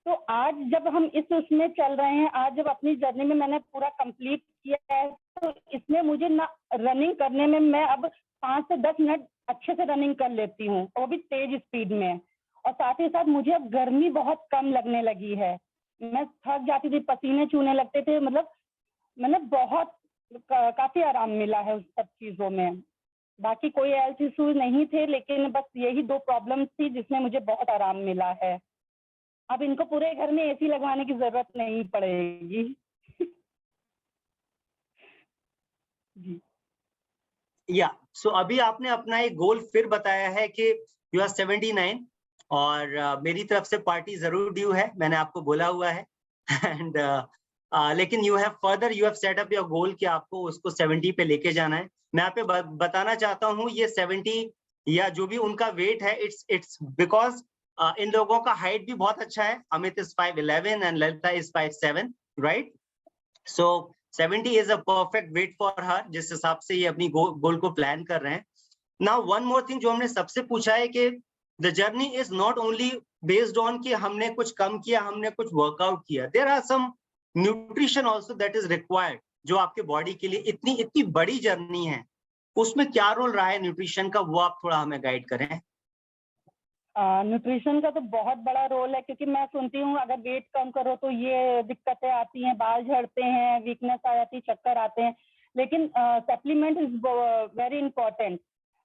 तो आज जब हम इस उसमें चल रहे हैं, आज जब अपनी जर्नी में मैंने पूरा कंप्लीट किया है, तो इसमें मुझे ना रनिंग करने में मैं अब 5 से 10 मिनट अच्छे से रनिंग कर लेती हूँ, वो भी तेज स्पीड में। और साथ ही साथ मुझे अब गर्मी बहुत कम लगने लगी है, मैं थक जाती थी, पसीने चूने लगते थे, मतलब मैंने बहुत काफी आराम मिला है उस सब चीजों में। बाकी कोई हेल्थ इशू नहीं थे, लेकिन बस यही 2 प्रॉब्लम्स थी जिसमें मुझे बहुत आराम मिला है। अब इनको पूरे घर में एसी लगवाने की जरूरत नहीं पड़ेगी। जी।
या सो अभी आपने अपना एक गोल फिर बताया है कि यू आर 79 और मेरी तरफ से पार्टी जरूर ड्यू है, मैंने आपको बोला हुआ है। एंड लेकिन you have set up your goal कि आपको उसको 70 पे लेके जाना है। मैं आप पे बताना चाहता हूँ ये 70 या जो भी उनका वेट है, इट्स बिकॉज इन लोगों का हाइट भी बहुत अच्छा है। Amit is 5'11" and Lalitha is 5'7", right? So 70 is a perfect weight for her, जिस हिसाब से ये अपनी गोल को प्लान कर रहे हैं। नाउ वन मोर थिंग जो हमने सबसे पूछा है कि the journey is not only based on कि हमने कुछ कम किया, हमने कुछ वर्कआउट किया, there are some nutrition also that is required, जो आपके बॉडी के लिए इतनी बड़ी जर्नी है, उसमें क्या रोल रहा है न्यूट्रिशन का, वो आप थोड़ा हमें गाइड करें।
न्यूट्रिशन का तो बहुत बड़ा रोल है, क्योंकि मैं सुनती हूँ अगर वेट कम करो तो ये दिक्कतें आती हैं, बाल झड़ते हैं, वीकनेस आ जाती है, चक्कर आते हैं, लेकिन supplement is very important.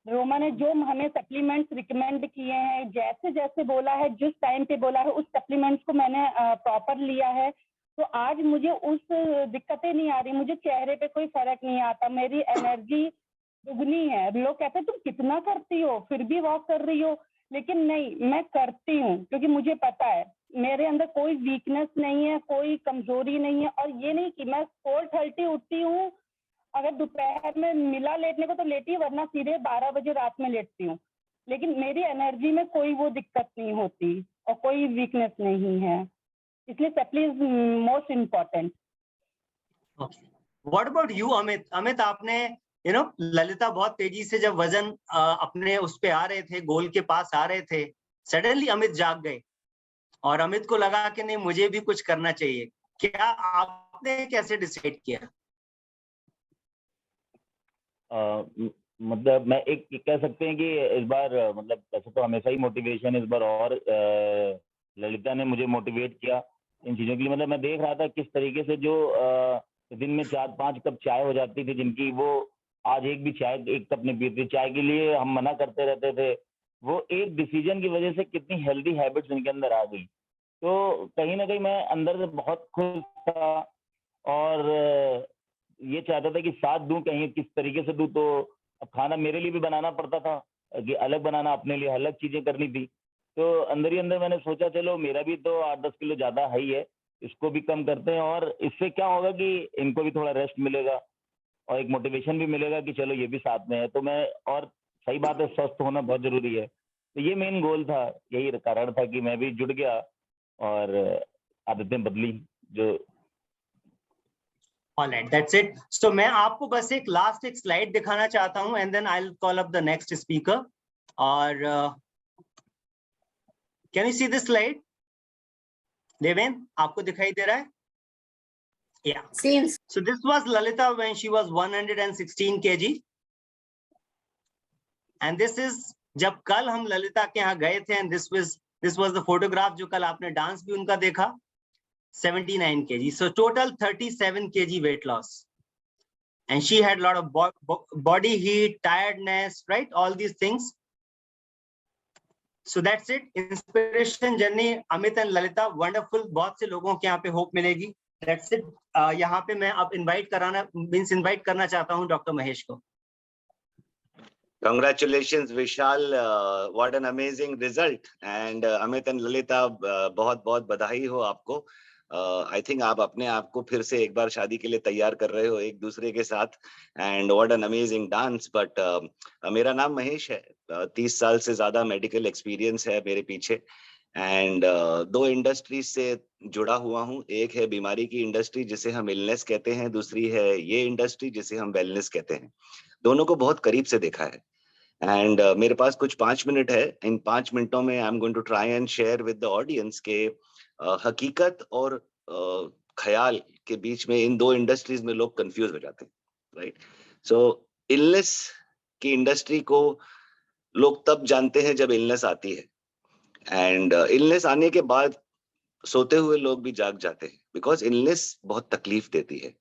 Roma ने जो हमें सप्लीमेंट्स रिकमेंड किए हैं, जैसे जैसे बोला है, जिस टाइम पे बोला है, उस सप्लीमेंट्स को मैंने प्रॉपर लिया है, तो आज मुझे उस दिक्कतें नहीं आ रही, मुझे चेहरे पे कोई फर्क नहीं आता, मेरी एनर्जी दुगनी है। लोग कहते हैं तुम कितना करती हो, फिर भी वॉक कर रही हो, लेकिन नहीं, मैं करती हूँ क्योंकि मुझे पता है मेरे अंदर कोई वीकनेस नहीं है, कोई कमजोरी नहीं है। और ये नहीं कि मैं 4:30 उठती हूँ, अगर दोपहर में मिला लेटने को तो लेटी, वरना सीधे 12 बजे रात में लेटती हूँ, लेकिन मेरी एनर्जी में कोई वो दिक्कत नहीं होती और कोई वीकनेस नहीं है, इसलिए supply is most important.
What about you Amit? Amit, आपने ललिता बहुत तेजी से जब वजन अपने उस पे आ रहे थे, गोल के पास आ रहे थे, सडनली अमित जाग गए और अमित को लगा कि नहीं मुझे भी कुछ करना चाहिए। क्या आपने कैसे डिसाइड किया?
मतलब मैं एक कह सकते हैं कि इस बार मतलब वैसे तो हमेशा ही मोटिवेशन, इस बार और ललिता ने मुझे मोटिवेट किया इन चीज़ों के लिए। मतलब मैं देख रहा था किस तरीके से जो दिन में 4-5 कप चाय हो जाती थी जिनकी, वो आज एक कप नहीं पीते। चाय के लिए हम मना करते रहते थे, वो एक डिसीजन की वजह से कितनी हेल्दी हैबिट्स उनके अंदर आ गई। तो कहीं ना कहीं मैं अंदर से बहुत खुश था और ये चाहता था कि साथ दूं, कहीं किस तरीके से दूं। तो अब खाना मेरे लिए भी बनाना पड़ता था कि अलग बनाना, अपने लिए अलग चीजें करनी थी। तो अंदर ही अंदर मैंने सोचा चलो मेरा भी तो 8-10 किलो ज्यादा है ही है, इसको भी कम करते हैं, और इससे क्या होगा कि इनको भी थोड़ा रेस्ट मिलेगा और एक मोटिवेशन भी मिलेगा कि चलो ये भी साथ में है। तो मैं, और सही बात है, स्वस्थ होना बहुत जरूरी है, तो ये मेन गोल था, यही कारण था कि मैं भी जुड़ गया और आदतें बदली जो।
Alright, that's it. So मैं आपको बस एक स्लाइड दिखाना चाहता हूँ and then I'll call up the next speaker. और can you see this slide? Deven, आपको दिखाई दे रहा है? Yeah.
Seems.
So this was Lalita when she was 116 kg. And this is जब कल हम ललिता के यहाँ गए थे, and this was the photograph जो कल आपने डांस भी उनका देखा, 79 kg. So total 37 kg weight loss. And she had a lot of body heat, tiredness, right? All these things. So that's it. Inspiration journey, Amit and Lalita, wonderful. बहुत से लोगों के यहाँ पे hope मिलेगी. That's it. यहाँ पे मैं अब invite करना चाहता हूँ डॉक्टर महेश को.
Congratulations, Vishal. What an amazing result. And Amit and Lalita, बहुत बधाई हो आपको. I think आप अपने आप को फिर से एक बार शादी के लिए तैयार कर रहे हो एक दूसरे के साथ. And what an amazing dance. But मेरा नाम महेश है. 30 साल से ज्यादा मेडिकल एक्सपीरियंस है मेरे पीछे. एंड दो इंडस्ट्री से जुड़ा हुआ हूँ। एक है बीमारी की इंडस्ट्री जिसे हम इलनेस कहते हैं, दूसरी है ये इंडस्ट्री जिसे हम वेलनेस कहते हैं। दोनों को बहुत करीब से देखा है। एंड मेरे पास कुछ 5 मिनट है। इन 5 मिनटों में I am going to try and share with the audience के हकीकत और ख्याल के बीच में इन दो इंडस्ट्रीज में लोग कंफ्यूज हो जाते हैं, राइट। सो इलनेस की इंडस्ट्री को लोग तब जानते हैं जब इलनेस आती है, एंड इलनेस आने के बाद सोते हुए लोग भी जाग जाते हैं, बिकॉज इलनेस बहुत तकलीफ देती है।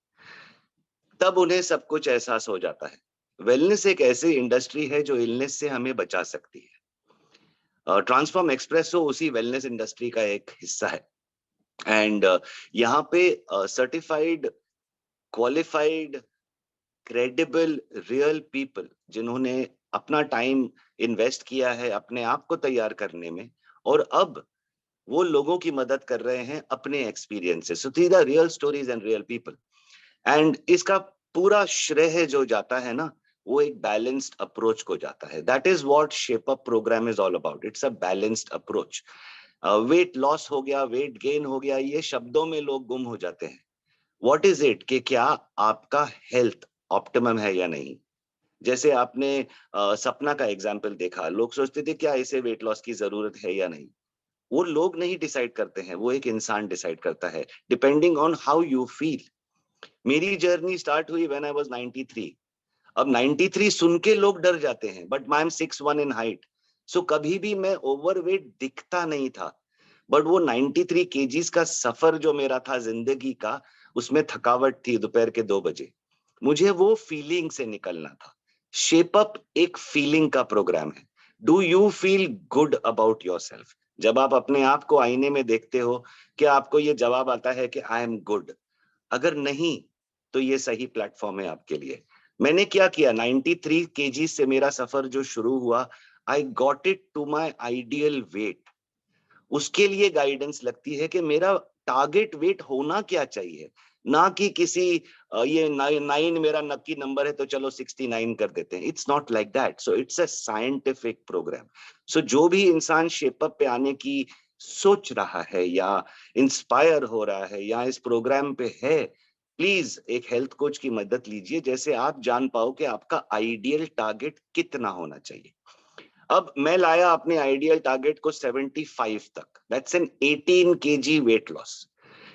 तब उन्हें सब कुछ एहसास हो जाता है। वेलनेस एक ऐसी इंडस्ट्री है जो इलनेस से हमें बचा सकती है। ट्रांसफॉर्म एक्सप्रेसो उसी वेलनेस इंडस्ट्री का एक हिस्सा है। एंड यहाँ पे certified, qualified, credible, real people जिन्होंने अपना टाइम इन्वेस्ट किया है अपने आप को तैयार करने में, और अब वो लोगों की मदद कर रहे हैं अपने experiences. So these are real stories and real people. And इसका पूरा श्रेय जो जाता है ना, वो एक बैलेंस्ड अप्रोच को जाता है। That is what shape up program is all about. It's a balanced approach. Weight loss हो गया, वेट गेन हो गया, ये शब्दों में लोग गुम हो जाते हैं। व्हाट इज इट, कि क्या आपका हेल्थ ऑप्टिमम है या नहीं। जैसे आपने सपना का एग्जाम्पल देखा, लोग सोचते थे क्या इसे वेट लॉस की जरूरत है या नहीं। वो लोग नहीं डिसाइड करते हैं, वो एक इंसान डिसाइड करता है, depending on how you feel. मेरी जर्नी स्टार्ट हुई व्हेन आई वाज 93। अब 93 सुन के लोग डर जाते हैं, but I am 6'1" in height. So कभी भी मैं ओवरवेट दिखता नहीं था, बट वो 93 केजीज का सफर जो मेरा था जिंदगी का, उसमें थकावट थी दोपहर के 2 बजे। मुझे वो फीलिंग से निकलना था। शेप अप एक फीलिंग का प्रोग्राम है। Do you feel good about yourself? जब आप अपने आप को आईने में देखते हो, क्या आपको ये जवाब आता है कि आई एम गुड? अगर नहीं, तो ये सही प्लेटफॉर्म है आपके लिए। मैंने क्या किया, 93 केजी से मेरा सफर जो शुरू हुआ, I got it to my ideal weight. उसके लिए गाइडेंस लगती है कि मेरा टारगेट वेट होना क्या चाहिए, ना कि किसी ये 9 मेरा नक्की नंबर है तो चलो 69 कर देते हैं। It's not like that. So it's a scientific program. So जो भी इंसान शेप अप पे आने की सोच रहा है या इंस्पायर हो रहा है या इस प्रोग्राम पे है, प्लीज एक हेल्थ कोच की मदद लीजिए, जैसे आप जान पाओ कि आपका आइडियल टारगेट कितना होना चाहिए। अब मैं लाया अपने आइडियल टारगेट को 75 तक। That's an 18 KG weight loss.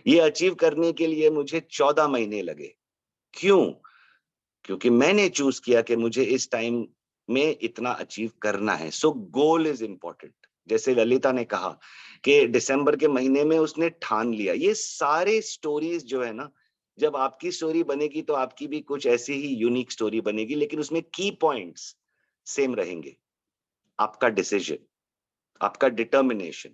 ये अचीव करने के लिए मुझे 14 महीने लगे। क्यों? क्योंकि मैंने चूज किया कि मुझे इस टाइम में इतना अचीव करना है। सो गोल इज इंपॉर्टेंट। जैसे ललिता ने कहा कि दिसंबर के महीने में उसने ठान लिया। ये सारे स्टोरीज जो है ना, जब आपकी स्टोरी बनेगी तो आपकी भी कुछ ऐसी ही यूनिक स्टोरी बनेगी, लेकिन उसमें की पॉइंट्स सेम रहेंगे। आपका डिसीजन, आपका डिटर्मिनेशन,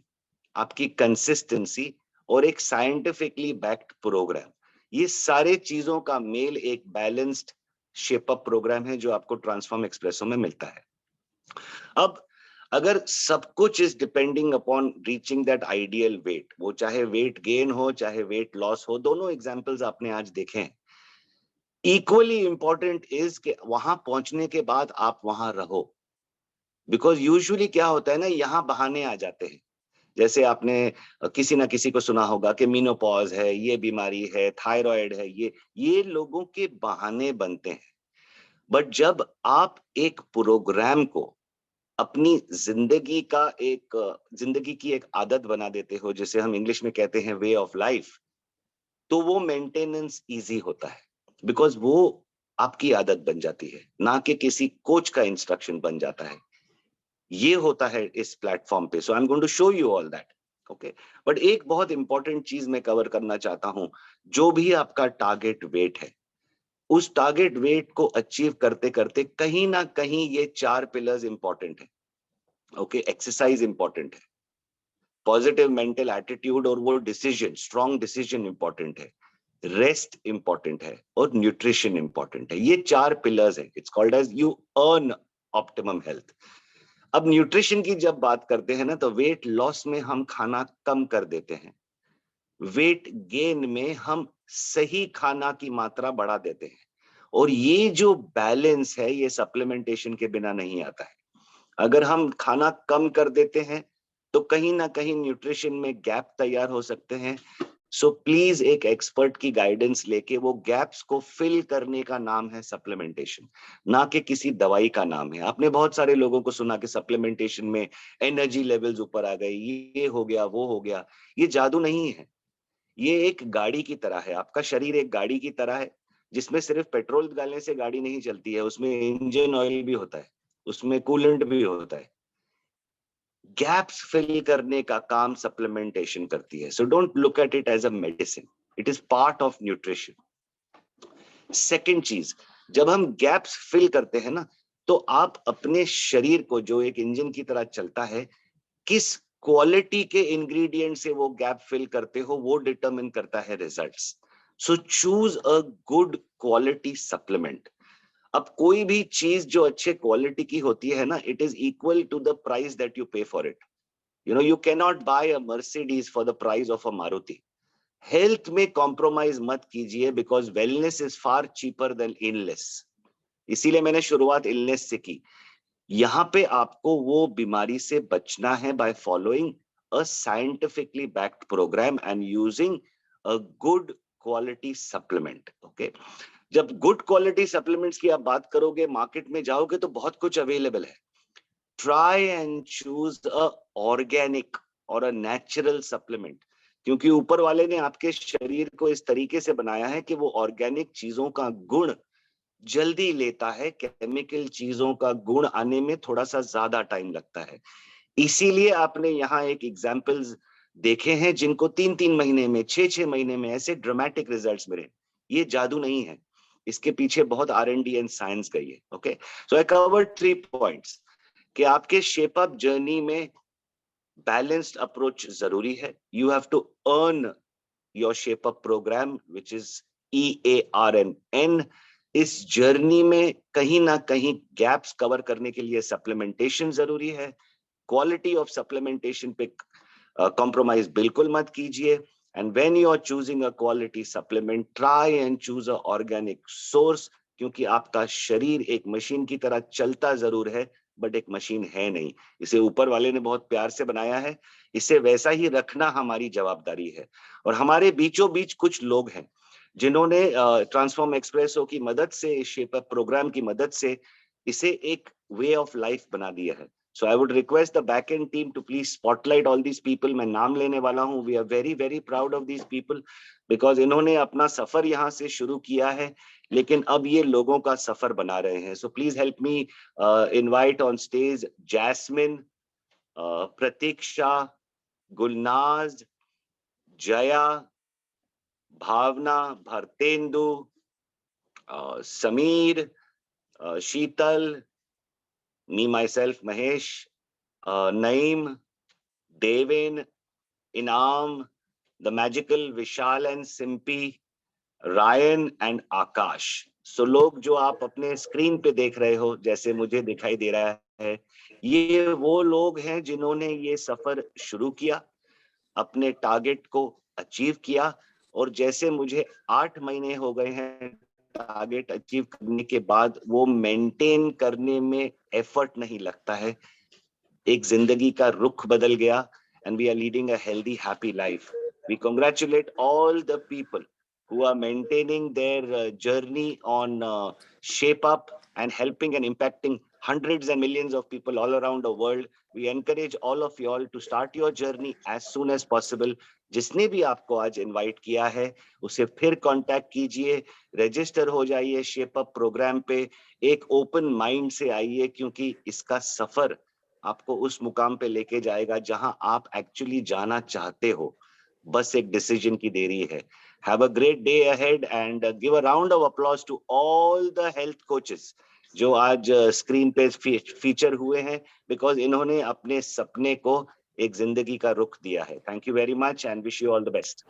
आपकी कंसिस्टेंसी और एक साइंटिफिकली बैक्ड प्रोग्राम, ये सारे चीजों का मेल एक बैलेंस्ड शेप अप प्रोग्राम है जो आपको ट्रांसफॉर्म एक्सप्रेसो में मिलता है। अब अगर सब कुछ is depending upon reaching that ideal weight, वो चाहे वेट गेन हो चाहे वेट लॉस हो, दोनों एग्जांपल्स आपने आज देखे हैं। इक्वली इंपॉर्टेंट इज कि वहां पहुंचने के बाद आप वहां रहो। बिकॉज यूजुअली क्या होता है ना, यहाँ बहाने आ जाते हैं। जैसे आपने किसी ना किसी को सुना होगा कि मीनोपॉज है, ये बीमारी है, थायराइड है, ये लोगों के बहाने बनते हैं। बट जब आप एक प्रोग्राम को अपनी जिंदगी की एक आदत बना देते हो, जिसे हम इंग्लिश में कहते हैं वे ऑफ लाइफ, तो वो मेंटेनेंस इजी होता है। बिकॉज वो आपकी आदत बन जाती है, ना कि किसी कोच का इंस्ट्रक्शन बन जाता है। ये होता है इस प्लेटफॉर्म पे। So I am going to show you all that. Okay, but एक बहुत इंपॉर्टेंट चीज मैं कवर करना चाहता हूं। जो भी आपका टारगेट वेट है, उस टारगेट वेट को अचीव करते करते कहीं ना कहीं ये 4 पिलर्स इंपॉर्टेंट है। ओके, एक्सरसाइज इंपॉर्टेंट है, पॉजिटिव मेंटल एटीट्यूड और वो डिसीजन, स्ट्रॉन्ग डिसीजन इंपॉर्टेंट है, रेस्ट इंपॉर्टेंट है और न्यूट्रिशन इंपॉर्टेंट है। ये 4 पिलर्स है। It's called as you earn optimum health. अब न्यूट्रिशन की जब बात करते हैं ना, तो वेट लॉस में हम खाना कम कर देते हैं, वेट गेन में हम सही खाना की मात्रा बढ़ा देते हैं। और ये जो बैलेंस है, ये सप्लीमेंटेशन के बिना नहीं आता है। अगर हम खाना कम कर देते हैं तो कहीं ना कहीं न्यूट्रिशन में गैप तैयार हो सकते हैं। सो प्लीज एक एक्सपर्ट की गाइडेंस लेके वो गैप्स को फिल करने का नाम है सप्लीमेंटेशन, ना कि किसी दवाई का नाम है। आपने बहुत सारे लोगों को सुना कि सप्लीमेंटेशन में एनर्जी लेवल्स ऊपर आ गए, ये हो गया वो हो गया। ये जादू नहीं है, ये एक गाड़ी की तरह है। आपका शरीर एक गाड़ी की तरह है जिसमें सिर्फ पेट्रोल डालने से गाड़ी नहीं चलती है, उसमें इंजन ऑयल भी होता है, उसमें कूलेंट भी होता है। गैप्स फिल करने का काम सप्लीमेंटेशन करती है। So don't look at it as a medicine, it is part of nutrition. Second चीज, जब हम गैप्स फिल करते हैं ना, तो आप अपने शरीर को, जो एक इंजन की तरह चलता है, किस क्वालिटी के इंग्रेडिएंट से वो गैप फिल करते हो, वो डिटरमिन करता है results. So choose a good quality supplement. अब कोई भी चीज जो अच्छे क्वालिटी की होती है ना, it is equal to the price that you pay for it. You know, you can not buy a Mercedes for the price of a Maruti. Health में कॉम्प्रोमाइज मत कीजिए, because wellness is far cheaper than illness. इसीलिए मैंने शुरुआत illness से की। यहाँ पे आपको वो बीमारी से बचना है by following a scientifically backed program and using a good quality supplement. Okay, जब गुड क्वालिटी सप्लीमेंट्स की आप बात करोगे, मार्केट में जाओगे तो बहुत कुछ अवेलेबल है। Try and choose a organic और अ नेचुरल सप्लीमेंट, क्योंकि ऊपर वाले ने आपके शरीर को इस तरीके से बनाया है कि वो ऑर्गेनिक चीजों का गुण जल्दी लेता है, केमिकल चीजों का गुण आने में थोड़ा सा ज्यादा टाइम लगता है। इसीलिए आपने यहाँ एक एग्जाम्पल्स देखे हैं जिनको 3-3 महीने में, 6-6 महीने में ऐसे ड्रामेटिक रिजल्ट्स मिले। ये जादू नहीं है, इसके पीछे बहुत R&D एंड साइंस गई है। Okay, so I covered 3 points कि आपके शेप अप जर्नी में बैलेंस्ड अप्रोच जरूरी है। You have to earn your shape up program which is EARN। इस जर्नी में कहीं ना कहीं गैप्स कवर करने के लिए सप्लीमेंटेशन जरूरी है। क्वालिटी ऑफ सप्लीमेंटेशन पे कॉम्प्रोमाइज बिल्कुल मत कीजिए। And when you are choosing a quality supplement, try and choose a organic source, क्योंकि आपका शरीर एक मशीन की तरह चलता जरूर है, बट एक मशीन है नहीं। इसे ऊपर वाले ने बहुत प्यार से बनाया है, इसे वैसा ही रखना हमारी जवाबदारी है। और हमारे बीचों बीच कुछ लोग हैं जिन्होंने ट्रांसफॉर्म एक्सप्रेसो की मदद से, इस शेप अप प्रोग्राम की मदद से इसे एक वे ऑफ लाइफ बना दिया है। So I would request the back-end team to please spotlight all these people. मैं नाम लेने वाला हूँ। We are very, very proud of these people because इन्होंने अपना सफर यहाँ से शुरू किया है, लेकिन अब ये लोगों का सफर बना रहे हैं। So please help me invite on stage Jasmine, Pratiksha, Gulnaz, Jaya, Bhavna, Bharatendu, Sameer, Sheetal, me myself Mahesh, Naeem, Devin, Inam, the magical Vishal and Simpi, Ryan and Akash. So लोग जो आप अपने स्क्रीन पे देख रहे हो, जैसे मुझे दिखाई दे रहा है, ये वो लोग हैं जिन्होंने ये सफर शुरू किया, अपने टारगेट को अचीव किया, और जैसे मुझे 8 महीने हो गए हैं टारगेट अचीव करने के बाद, वो मेंटेन करने में एफर्ट नहीं लगता है। एक जिंदगी का रुख बदल गया, and we are leading a healthy, happy life. We congratulate all the people who are maintaining their journey on Shape Up and helping and impacting hundreds and millions of people all around the world. We encourage all of you all to start your journey as soon as possible. जिसने भी आपको आज invite किया है उसे फिर contact कीजिए, register हो जाइए शेप अप प्रोग्राम पे, एक ओपन माइंड से आइए, क्योंकि इसका सफर आपको उस मुकाम पे लेके जाएगा जहां आप एक्चुअली जाना चाहते हो। बस एक डिसीजन की देरी है। Have a great day ahead and give a round of applause to all the health coaches जो आज स्क्रीन पे फीचर हुए हैं, बिकॉज इन्होंने अपने सपने को एक जिंदगी का रुख दिया है। Thank you very much and wish you all the best.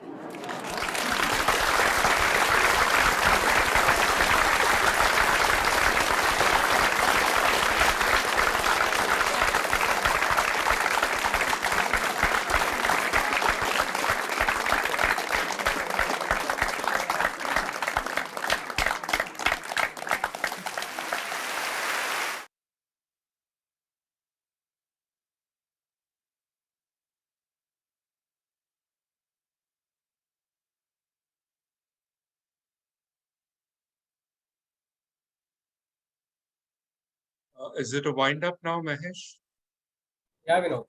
Is it a wind up now, Mahesh?
Yeah, Vinod.